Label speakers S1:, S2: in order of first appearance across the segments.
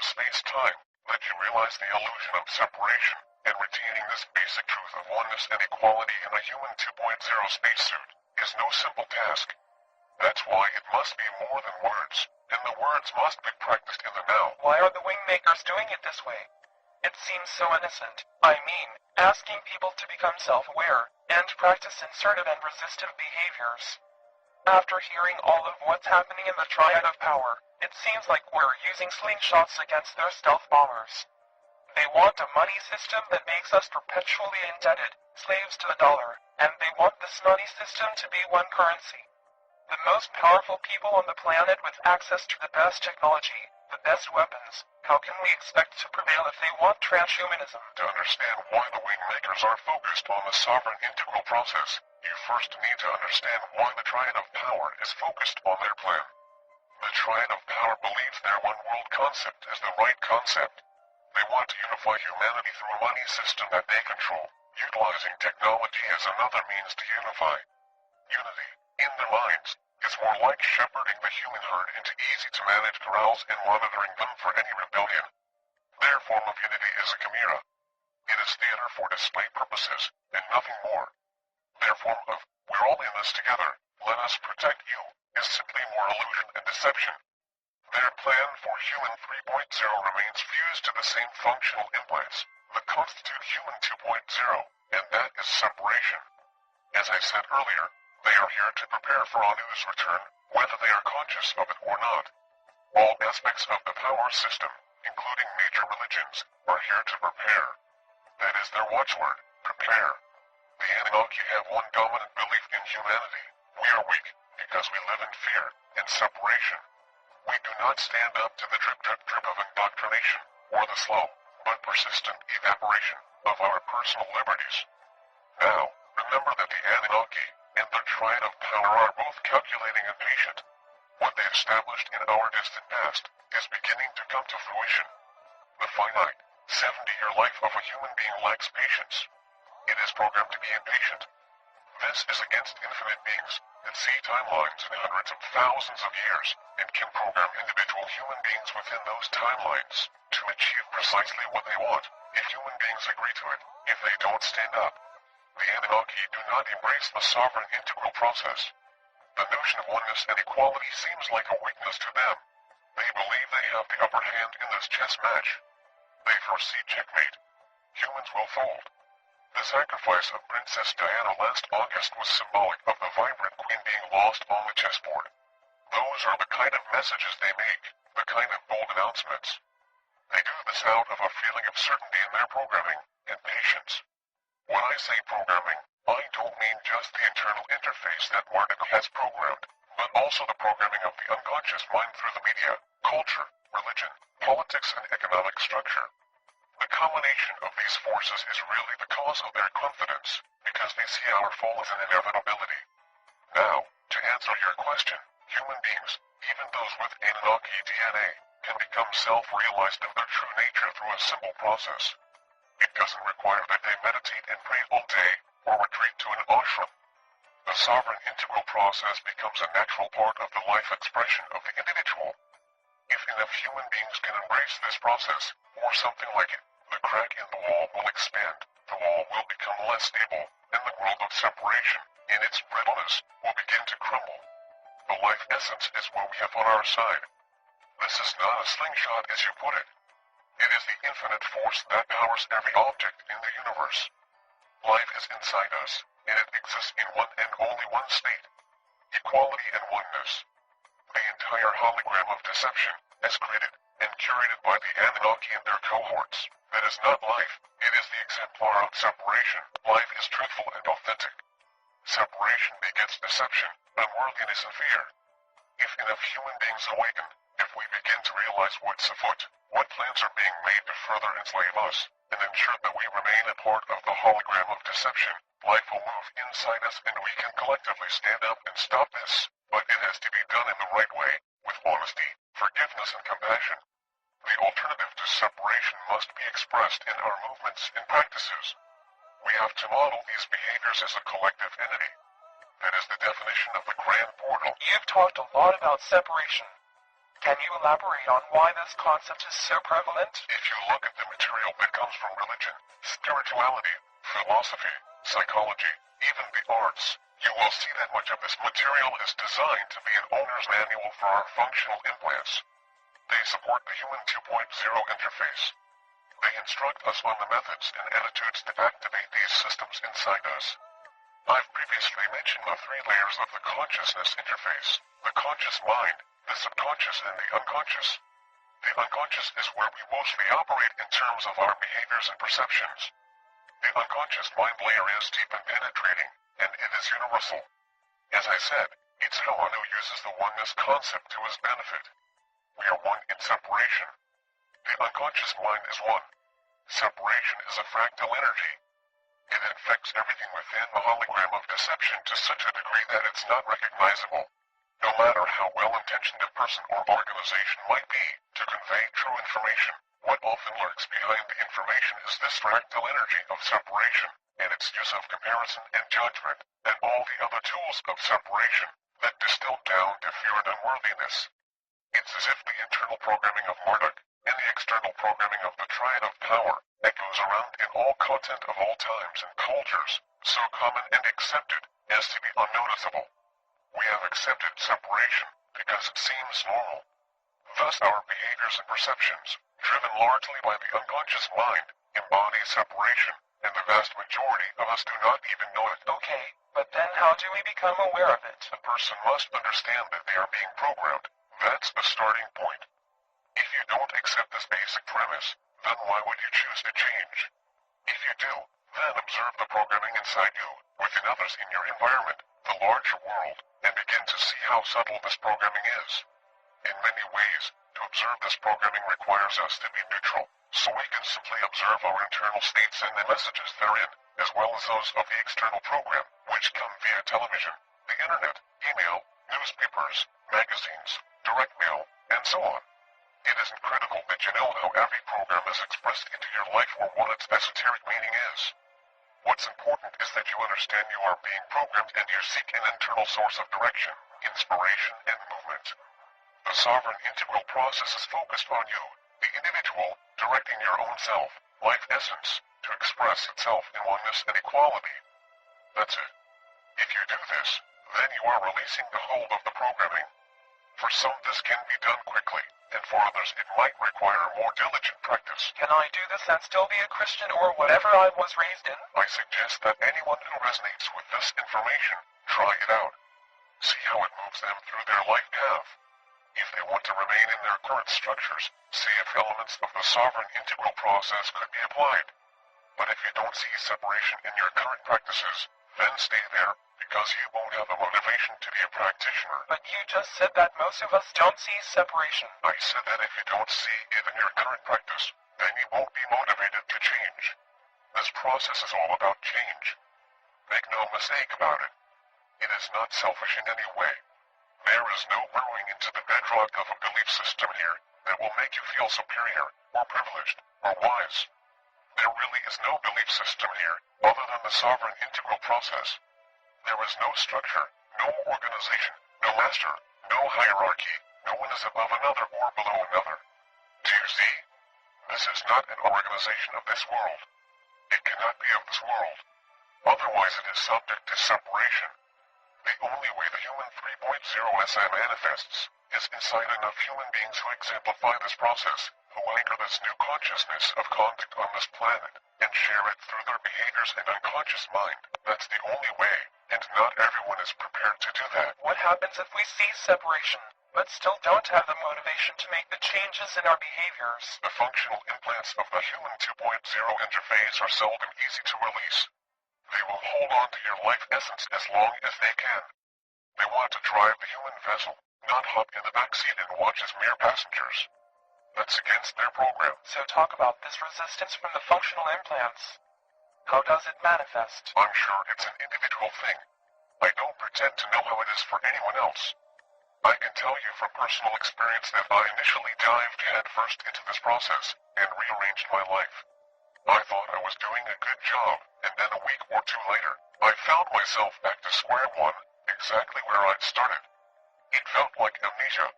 S1: space-time, let you realize the illusion of separation, and retaining this basic truth of oneness and equality in a human 2.0 spacesuit is no simple task. That's why it must be more than words, and the words must be practiced in the now.
S2: Why are the wingmakers doing it this way? It seems so innocent. I mean, asking people to become self-aware, and practice assertive and resistive behaviors. After hearing all of what's happening in the triad of power, it seems like we're using slingshots against their stealth bombers. They want a money system that makes us perpetually indebted, slaves to the dollar, and they want this money system to be one currency. The most powerful people on the planet with access to the best technology, the best weapons, how can we expect to prevail if they want transhumanism?
S1: To understand why the wingmakers are focused on the sovereign integral process, you first need to understand why the triad of power is focused on their plan. The triad of power believes their one-world concept is the right concept. They want to unify humanity through a money system that they control, utilizing technology as another means to unify. Unity, in their minds, is more like shepherding the human herd into easy-to-manage corrals and monitoring them for any rebellion. Their form of unity is a chimera. It is theater for display purposes, and nothing more. Their form of, we're all in this together, let us protect you, is simply more illusion and deception. Their plan for human 3.0 remains fused to the same functional implants, that constitute human 2.0, and that is separation. As I said earlier, they are here to prepare for Anu's return, whether they are conscious of it or not. All aspects of the power system, including major religions, are here to prepare. That is their watchword, prepare. The Anunnaki have one dominant belief in humanity. We are weak, because we live in fear, and separation. We do not stand up to the drip-drip-drip of indoctrination, or the slow, but persistent evaporation of our personal liberties. Now, remember that the Anunnaki and their triad of power are both calculating and patient. What they established in our distant past is beginning to come to fruition. The finite, 70-year life of a human being lacks patience. It is programmed to be impatient. This is against infinite beings that see timelines in hundreds of thousands of years and can program individual human beings within those timelines to achieve precisely what they want, if human beings agree to it. If they don't stand up, the Anunnaki do not embrace the sovereign integral process. The notion of oneness and equality seems like a weakness to them. They believe they have the upper hand in this chess match. They foresee checkmate. Humans will fold. The sacrifice of Princess Diana last August was symbolic of the vibrant queen being lost on the chessboard. Those are the kind of messages they make, the kind of bold announcements. They do this out of a feeling of certainty in their programming, and patience. When I say programming, I don't mean just the internal interface that Marduk has programmed, but also the programming of the unconscious mind through the media, culture, religion, politics, and economic structure. The combination of these forces is really the cause of their confidence, because they see our fall as an inevitability. Now, to answer your question, human beings, even those with Anunnaki DNA, can become self-realized of their true nature through a simple process. It doesn't require that they meditate and pray all day, or retreat to an ashram. The sovereign integral process becomes a natural part of the life expression of the individual. If enough human beings can embrace this process, or something like it, the crack in the wall will expand, the wall will become less stable, and the world of separation, in its brittleness, will begin to crumble. The life essence is what we have on our side. This is not a slingshot as you put it. It is the infinite force that powers every object in the universe. Life is inside us, and it exists in one and only one state: equality and oneness. The entire hologram of deception, as created and curated by the Anunnaki and their cohorts, that is not life, it is the exemplar of separation. Life is truthful and authentic. Separation begets deception, unworthiness, and fear. If enough human beings awaken, if we begin to realize what's afoot, what plans are being made to further enslave us, and ensure that we remain a part of the hologram of deception, life will move inside us and we can collectively stand up and stop this. But it has to be done in the right way, with honesty, forgiveness, and compassion. The alternative to separation must be expressed in our movements and practices. We have to model these behaviors as a collective entity. That is the definition of the grand portal.
S2: You've talked a lot about separation. Can you elaborate on why this concept is so prevalent?
S1: If you look at the material that comes from religion, spirituality, philosophy, psychology, even the arts, you will see that much of this material is designed to be an owner's manual for our functional implants. They support the Human 2.0 interface. They instruct us on the methods and attitudes to activate these systems inside us. I've previously mentioned the three layers of the consciousness interface: the conscious mind, the subconscious, and the unconscious. The unconscious is where we mostly operate in terms of our behaviors and perceptions. The unconscious mind layer is deep and penetrating, and it is universal. As I said, it's how Anu uses the oneness concept to his benefit. We are one in separation. The unconscious mind is one. Separation is a fractal energy. It infects everything within the hologram of deception to such a degree that it's not recognizable. No matter how well-intentioned a person or organization might be to convey true information, what often lurks behind the information is this fractal energy of separation, and its use of comparison and judgment, and all the other tools of separation that distill down to fear and unworthiness. It's as if the internal programming of Marduk and the external programming of the triad of power echoes around in all content of all times and cultures, so common and accepted as to be unnoticeable. We have accepted separation because it seems normal. Thus our behaviors and perceptions, driven largely by the unconscious mind, embody separation, and the vast majority of us do not even know it.
S2: Okay, but then how do we become aware of it?
S1: A person must understand that they are being programmed. That's the starting point. If you don't accept this basic premise, then why would you choose to change? If you do, then observe the programming inside you, within others in your environment, the larger world, and begin to see how subtle this programming is. In many ways, to observe this programming requires us to be neutral, so we can simply observe our internal states and the messages therein, as well as those of the external program, which come via television, the internet, email, newspapers, magazines, direct mail, and so on. It isn't critical that you know how every program is expressed into your life or what its esoteric meaning is. What's important is that you understand you are being programmed and you seek an internal source of direction, inspiration, and movement. The sovereign integral process is focused on you, the individual, directing your own self, life essence, to express itself in oneness and equality. That's it. If you do this, then you are releasing the hold of the programming. For some this can be done quickly, and for others it might require more diligent practice.
S2: Can I do this and still be a Christian or whatever I was raised in?
S1: I suggest that anyone who resonates with this information, try it out. See how it moves them through their life path. If they want to remain in their current structures, see if elements of the sovereign integral process could be applied. But if you don't see separation in your current practices, then stay there, because you won't have a motivation to be a practitioner.
S2: But you just said that most of us don't see separation.
S1: I said that if you don't see it in your current practice, then you won't be motivated to change. This process is all about change. Make no mistake about it. It is not selfish in any way. There is no burrowing into the bedrock of a belief system here that will make you feel superior, or privileged, or wise. There really is no belief system here, other than the sovereign integral process. There is no structure, no organization, no master, no hierarchy, no one is above another or below another. Do you see? This is not an organization of this world. It cannot be of this world. Otherwise it is subject to separation. The only way the human 3.0 SI manifests is inside enough human beings who exemplify this process, who anchor this new consciousness of conduct on this planet, and share it through their behaviors and unconscious mind. That's the only way, and not everyone is prepared to do that.
S2: What happens if we see separation, but still don't have the motivation to make the changes in our behaviors?
S1: The functional implants of the human 2.0 interface are seldom easy to release. They will hold on to your life essence as long as they can. They want to drive the human vessel, not hop in the backseat and watch as mere passengers. That's against their program.
S2: So talk about this resistance from the functional implants. How does it manifest?
S1: I'm sure it's an individual thing. I don't pretend to know how it is for anyone else. I can tell you from personal experience that I initially dived headfirst into this process and rearranged my life. I thought I was doing a good job, and then a week or two later, I found myself back to square one, exactly where I'd started. It felt like amnesia.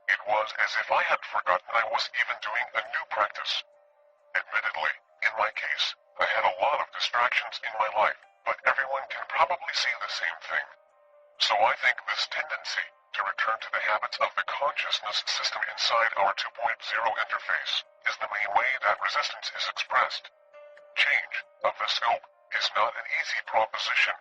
S1: It was as if I had forgotten I was even doing a new practice. Admittedly, in my case, I had a lot of distractions in my life, but everyone can probably see the same thing. So I think this tendency to return to the habits of the consciousness system inside our 2.0 interface is the main way that resistance is expressed. Change of the scope is not an easy proposition.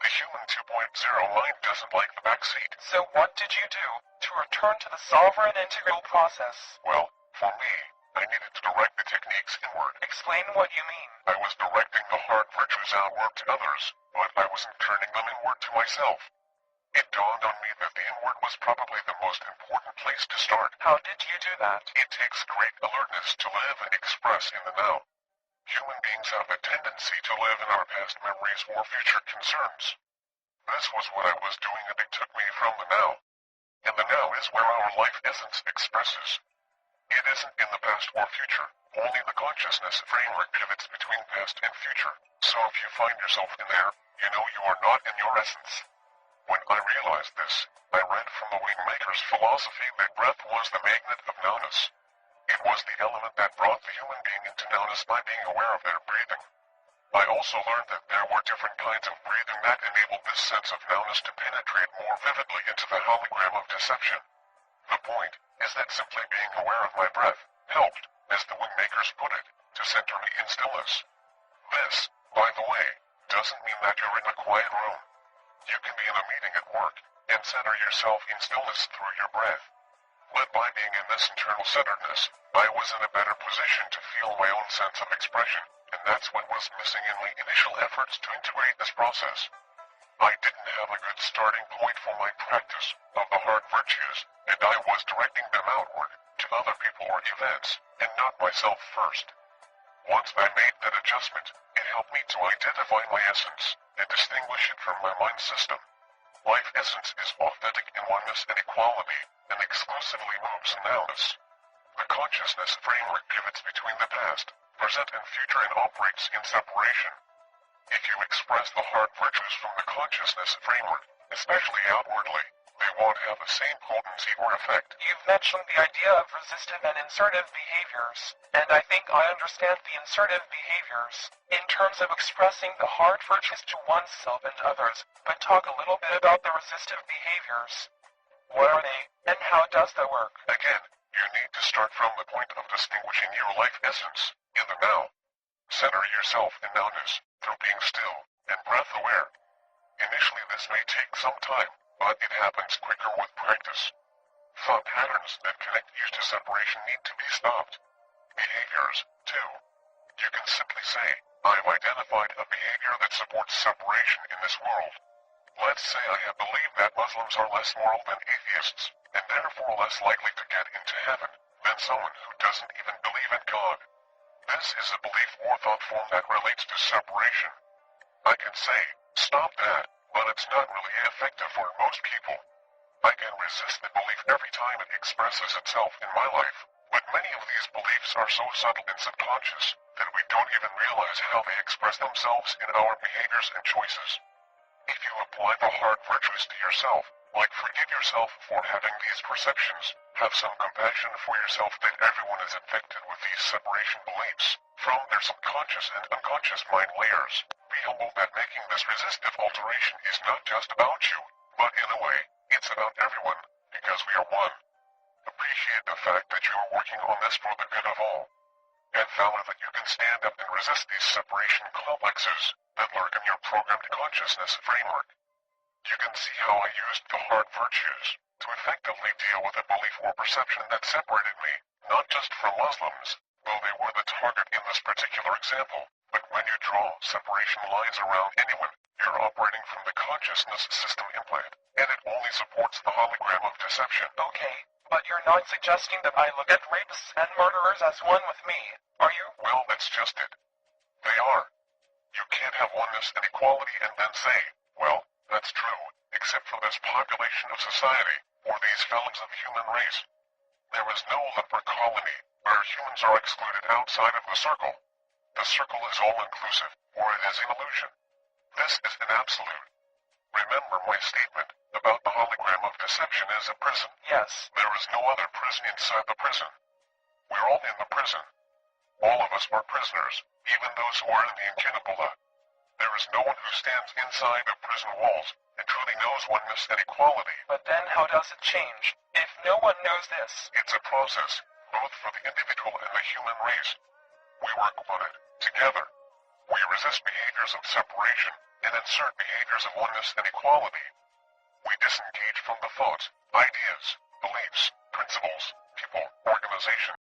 S1: The human 2.0 mind doesn't like the backseat.
S2: So what did you do to return to the sovereign integral process?
S1: Well, for me, I needed to direct the techniques inward.
S2: Explain what you mean.
S1: I was directing the hard virtues outward to others, but I wasn't turning them inward to myself. It dawned on me that the inward was probably the most important place to start.
S2: How did you do that?
S1: It takes great alertness to live and express in the now. Human beings have a tendency to live in our past memories or future concerns. This was what I was doing, and it took me from the now. And the now is where our life essence expresses. It isn't in the past or future. Only the consciousness framework pivots between past and future. So if you find yourself in there, you know you are not in your essence. When I realized this, I read from the Wingmaker's philosophy that breath was the magnet of nowness. It was the element that brought the human being into nowness by being aware of their breathing. I also learned that there were different kinds of breathing that enabled this sense of nowness to penetrate more vividly into the hologram of deception. The point is that simply being aware of my breath helped, as the Wingmakers put it, to center me in stillness. This, by the way, doesn't mean that you're in a quiet room. You can be in a meeting at work and center yourself in stillness through your breath. But by being in this internal centeredness, I was in a better position to feel my own sense of expression, and that's what was missing in my initial efforts to integrate this process. I didn't have a good starting point for my practice of the hard virtues, and I was directing them outward to other people or events, and not myself first. Once I made that adjustment, it helped me to identify my essence and distinguish it from my mind system. Life essence is authentic in oneness and equality, and exclusively moves in nowness. The consciousness framework pivots between the past, present, and future and operates in separation. If you express the hard virtues from the consciousness framework, especially outwardly, they won't have the same potency or effect.
S2: You've mentioned the idea of resistive and insertive behaviors, and I think I understand the insertive behaviors in terms of expressing the hard virtues to oneself and others, but talk a little bit about the resistive behaviors. What are they, and how does that work?
S1: Again, you need to start from the point of distinguishing your life essence in the now. Center yourself in nowness through being still and breath aware. Initially this may take some time, but it happens quicker with practice. Thought patterns that connect you to separation need to be stopped. Behaviors, too. You can simply say, I've identified a behavior that supports separation in this world. Let's say I have believed that Muslims are less moral than atheists, and therefore less likely to get into heaven than someone who doesn't even believe in God. This is a belief or thought form that relates to separation. I can say, stop that, but it's not really effective for most people. I can resist the belief every time it expresses itself in my life, but many of these beliefs are so subtle and subconscious that we don't even realize how they express themselves in our behaviors and choices. If you apply the hard virtues to yourself, like forgive yourself for having these perceptions, have some compassion for yourself that everyone is infected with these separation beliefs, from their subconscious and unconscious mind layers, be humble that making this resistive alteration is not just about you, but in a way, it's about everyone, because we are one. Appreciate the fact that you are working on this for the good of all. And valor that you can stand up and resist these separation complexes that lurk in your programmed consciousness framework. You can see how I used the hard virtues to effectively deal with a belief or perception that separated me, not just from Muslims, though they were the target in this particular example, but when you draw separation lines around anyone, you're operating from the consciousness system implant, and it only supports the hologram of deception.
S2: Okay, but you're not suggesting that I look at rapists and murderers as one with me, are you?
S1: Well, that's just it. They are. You can't have oneness and equality and then say, well, that's true, except for this population of society, or these fellows of human race. There is no leper colony where humans are excluded outside of the circle. The circle is all-inclusive, or it is an illusion. This is an absolute. Remember my statement about the hologram of deception as a prison?
S2: Yes.
S1: There is no other prison inside the prison. We're all in the prison. All of us are prisoners, even those who are in the incunabula. There is no one who stands inside the prison walls and truly knows oneness and equality.
S2: But then how does it change, if no one knows this?
S1: It's a process, both for the individual and the human race. We work on it, together. We resist behaviors of separation and insert behaviors of oneness and equality. We disengage from the thoughts, ideas, beliefs, principles, people, organization,